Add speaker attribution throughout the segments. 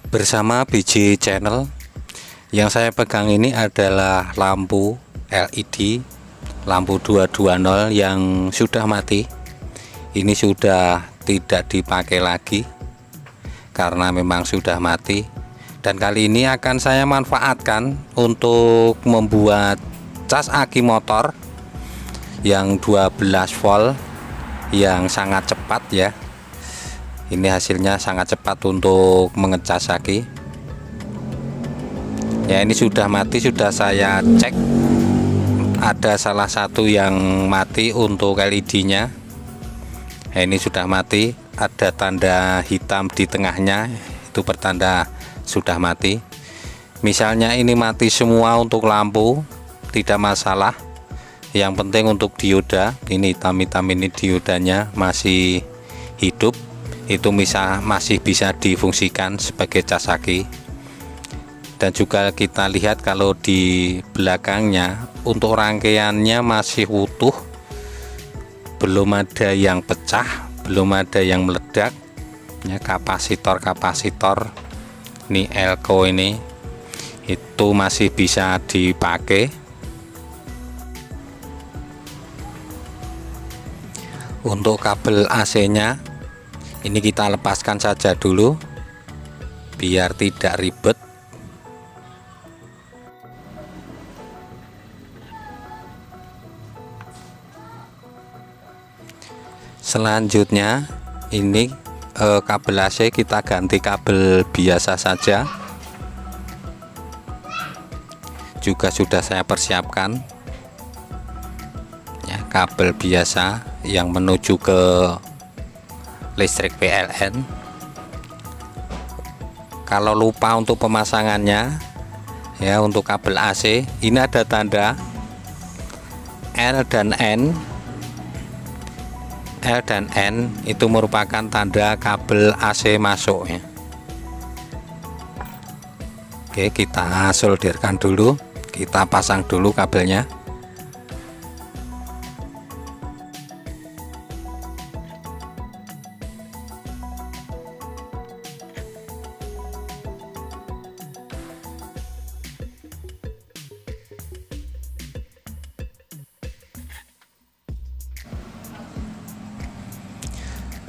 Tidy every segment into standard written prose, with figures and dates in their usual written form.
Speaker 1: Bersama BJ Channel, yang saya pegang ini adalah lampu LED, lampu 220 yang sudah mati. Ini sudah tidak dipakai lagi karena memang sudah mati. Dan kali ini akan saya manfaatkan untuk membuat cas aki motor yang 12 volt yang sangat cepat ya. Ini hasilnya sangat cepat untuk mengecas aki. Ya, ini sudah mati, sudah saya cek. Ada salah satu yang mati untuk LED-nya. Nah, ini sudah mati, ada tanda hitam di tengahnya, itu pertanda sudah mati. Misalnya ini mati semua untuk lampu, tidak masalah. Yang penting untuk dioda, ini hitam-hitam ini diodanya masih hidup. Itu masih bisa difungsikan sebagai cas aki. Dan juga kita lihat kalau di belakangnya untuk rangkaiannya masih utuh, belum ada yang pecah, belum ada yang meledak ya. Kapasitor ini elko ini itu masih bisa dipakai. Untuk kabel AC nya ini kita lepaskan saja dulu biar tidak ribet. Selanjutnya ini kabel AC kita ganti kabel biasa saja. Juga sudah saya persiapkan ya, kabel biasa yang menuju ke listrik PLN. Kalau lupa untuk pemasangannya ya, untuk kabel AC ini ada tanda L dan N itu merupakan tanda kabel AC masuk ya. Oke, kita solderkan dulu, kita pasang dulu kabelnya.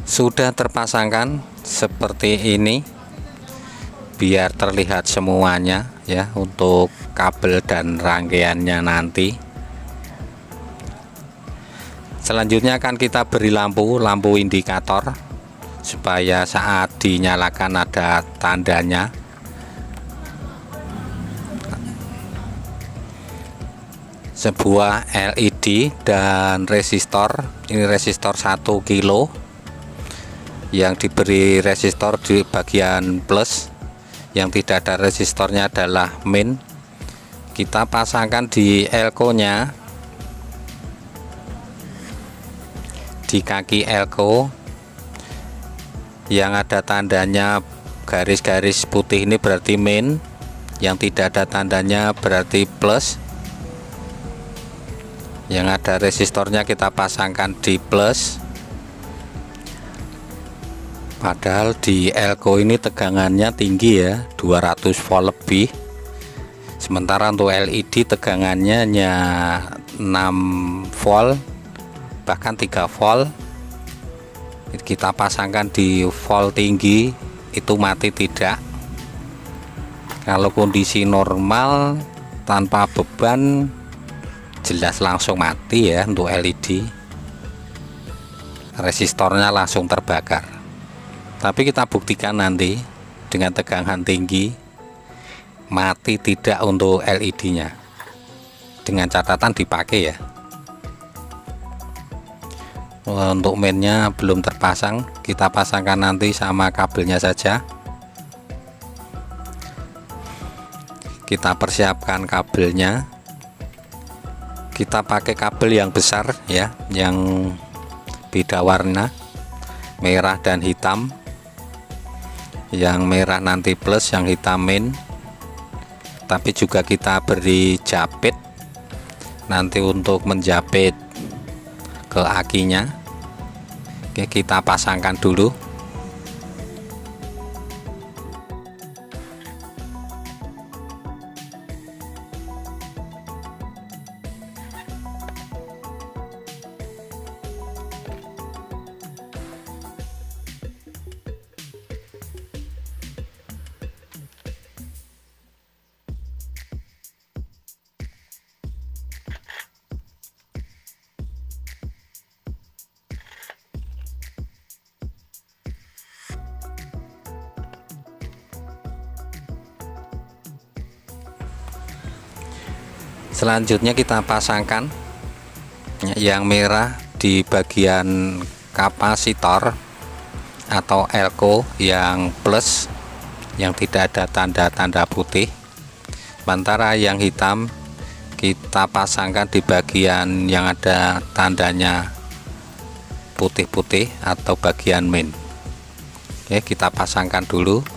Speaker 1: Sudah terpasangkan seperti ini biar terlihat semuanya ya, untuk kabel dan rangkaiannya nanti. Selanjutnya akan kita beri lampu indikator supaya saat dinyalakan ada tandanya. Sebuah LED dan resistor, ini resistor 1 kilo yang diberi resistor di bagian plus, yang tidak ada resistornya adalah min. Kita pasangkan di elko nya, di kaki elko yang ada tandanya garis-garis putih ini berarti min, yang tidak ada tandanya berarti plus. Yang ada resistornya kita pasangkan di plus. Padahal di elko ini tegangannya tinggi ya, 200 volt lebih. Sementara untuk LED tegangannya hanya 6 volt, bahkan 3 volt. Kita pasangkan di volt tinggi, itu mati tidak. Kalau kondisi normal tanpa beban jelas langsung mati ya. Untuk LED resistornya langsung terbakar. Tapi kita buktikan nanti dengan tegangan tinggi mati tidak untuk LED nya, dengan catatan dipakai ya. Untuk mainnya belum terpasang, kita pasangkan nanti sama kabelnya saja. Kita persiapkan kabelnya, kita pakai kabel yang besar ya, yang beda warna, merah dan hitam. Yang merah nanti plus, yang hitam min. Tapi juga kita beri japit nanti untuk menjapit ke akinya. Oke, kita pasangkan dulu. Selanjutnya kita pasangkan yang merah di bagian kapasitor atau elko yang plus, yang tidak ada tanda-tanda putih, sementara yang hitam kita pasangkan di bagian yang ada tandanya putih-putih atau bagian main. Oke, kita pasangkan dulu.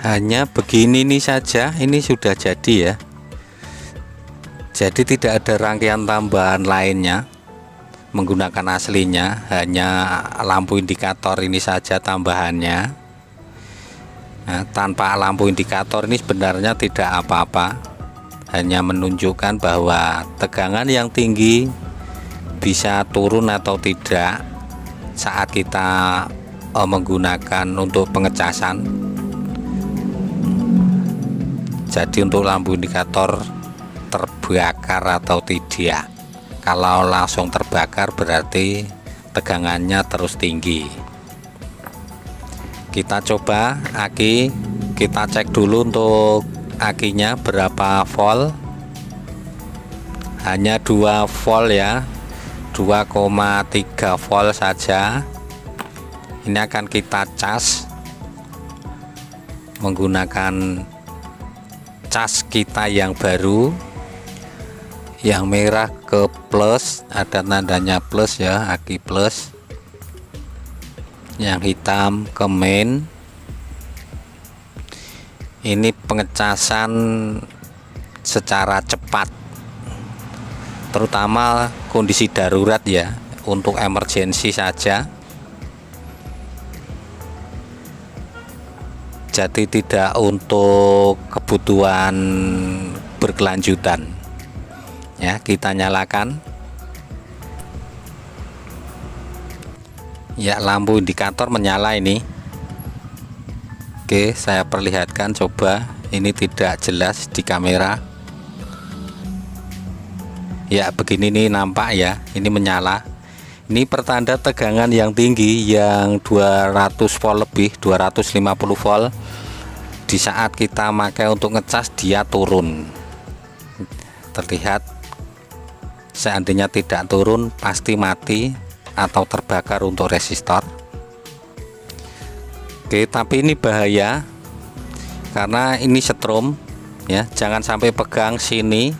Speaker 1: Hanya begini nih saja, ini sudah jadi ya. Jadi tidak ada rangkaian tambahan lainnya menggunakan aslinya, hanya lampu indikator ini saja tambahannya. Nah, tanpa lampu indikator ini sebenarnya tidak apa-apa, hanya menunjukkan bahwa tegangan yang tinggi bisa turun atau tidak saat kita menggunakan untuk pengecasan. Jadi untuk lampu indikator terbakar atau tidak. Kalau langsung terbakar berarti tegangannya terus tinggi. Kita coba aki, kita cek dulu untuk akinya berapa volt. Hanya 2 volt ya, 2,3 volt saja. Ini akan kita cas menggunakan cas kita yang baru, yang merah ke plus, ada tandanya plus ya, aki plus, yang hitam ke main. Ini pengecasan secara cepat, terutama kondisi darurat ya, untuk emergensi saja. Jadi tidak untuk kebutuhan berkelanjutan ya. Kita nyalakan ya, lampu indikator menyala ini. Oke, saya perlihatkan, coba, ini tidak jelas di kamera ya, begini nih nampak ya, ini menyala. Ini pertanda tegangan yang tinggi, yang 200 volt lebih, 250 volt. Di saat kita pakai untuk ngecas dia turun. Terlihat, seandainya tidak turun pasti mati atau terbakar untuk resistor. Oke, tapi ini bahaya karena ini setrum ya. Jangan sampai pegang sini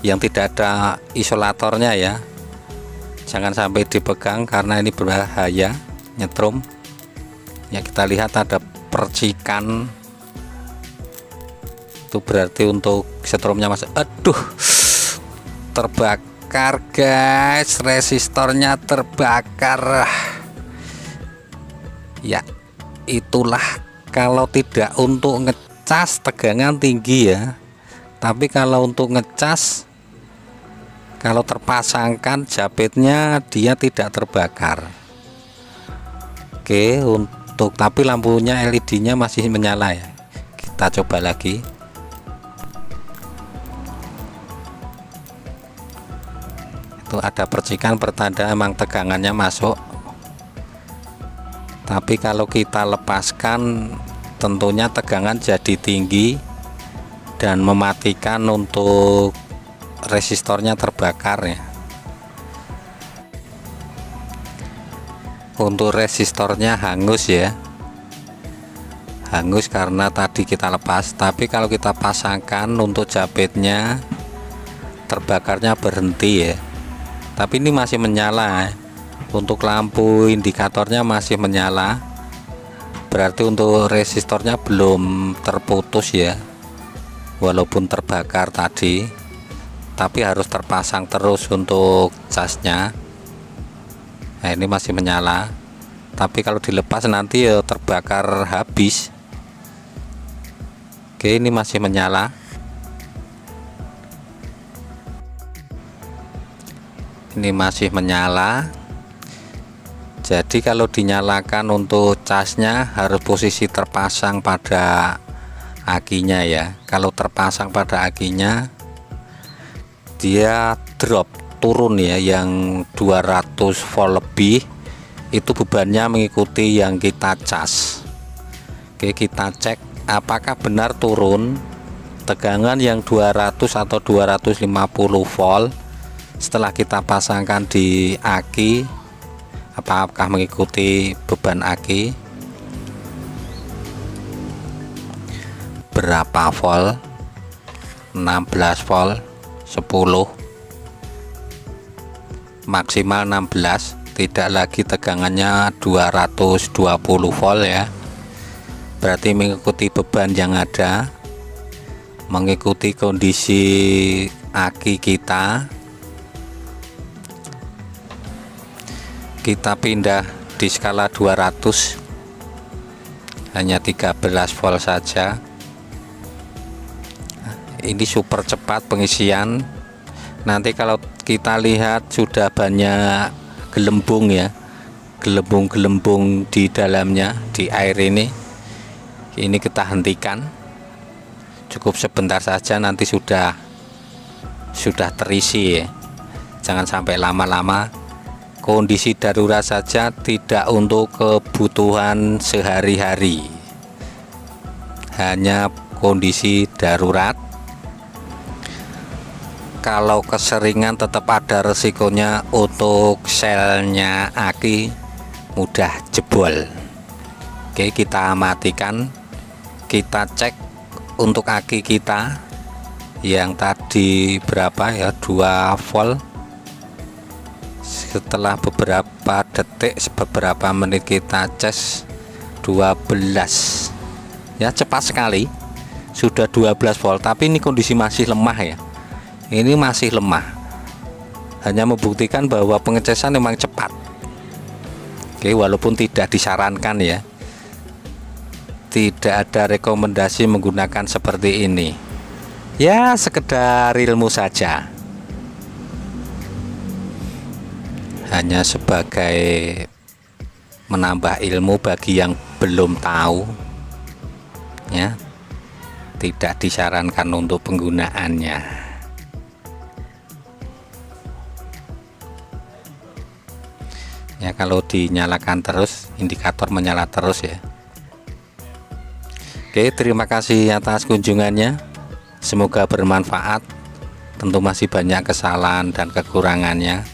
Speaker 1: yang tidak ada isolatornya ya. Jangan sampai dipegang karena ini berbahaya, nyetrum ya. Kita lihat ada percikan, itu berarti untuk setrumnya masuk. Aduh, terbakar guys, resistornya terbakar ya. Itulah kalau tidak untuk ngecas tegangan tinggi ya, tapi kalau untuk ngecas, kalau terpasangkan japitnya dia tidak terbakar. Oke, untuk tapi lampunya LED-nya masih menyala ya. Kita coba lagi. Itu ada percikan, pertanda emang tegangannya masuk. Tapi kalau kita lepaskan tentunya tegangan jadi tinggi dan mematikan untuk resistornya terbakar ya. Untuk resistornya hangus ya, hangus karena tadi kita lepas. Tapi kalau kita pasangkan untuk japitnya, terbakarnya berhenti ya. Tapi ini masih menyala ya. Untuk lampu indikatornya masih menyala, berarti untuk resistornya belum terputus ya, walaupun terbakar tadi. tapi harus terpasang terus untuk casnya. Nah, ini masih menyala, tapi kalau dilepas nanti ya terbakar habis. Oke, ini masih menyala. Ini masih menyala. Jadi kalau dinyalakan untuk casnya harus posisi terpasang pada akinya ya. Kalau terpasang pada akinya dia drop turun ya, yang 200 volt lebih itu bebannya mengikuti yang kita cas. Oke, kita cek apakah benar turun tegangan yang 200 atau 250 volt setelah kita pasangkan di aki, apakah mengikuti beban aki. Berapa volt? 16 volt, 10, maksimal 16, tidak lagi tegangannya 220 volt ya. Berarti mengikuti beban yang ada, mengikuti kondisi aki kita. Kita pindah di skala 200, hanya 13 volt saja. Ini super cepat pengisian. Nanti kalau kita lihat sudah banyak gelembung ya, gelembung-gelembung di dalamnya, di air ini kita hentikan. Cukup sebentar saja, nanti sudah terisi ya. Jangan sampai lama-lama. Kondisi darurat saja, tidak untuk kebutuhan sehari-hari, hanya kondisi darurat. Kalau keseringan tetap ada resikonya untuk selnya aki mudah jebol. Oke, kita matikan, kita cek untuk aki kita yang tadi berapa ya, 2 volt. Setelah beberapa detik, beberapa menit kita cas 12 ya, cepat sekali sudah 12 volt. Tapi ini kondisi masih lemah ya, ini masih lemah, hanya membuktikan bahwa pengecasan memang cepat. Oke, walaupun tidak disarankan ya, tidak ada rekomendasi menggunakan seperti ini ya, sekedar ilmu saja, hanya sebagai menambah ilmu bagi yang belum tahu ya, tidak disarankan untuk penggunaannya ya. Kalau dinyalakan terus, indikator menyala terus ya. Oke, terima kasih atas kunjungannya, semoga bermanfaat. Tentu masih banyak kesalahan dan kekurangannya.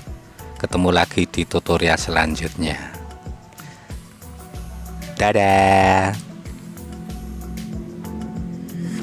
Speaker 1: Ketemu lagi di tutorial selanjutnya. Dadah.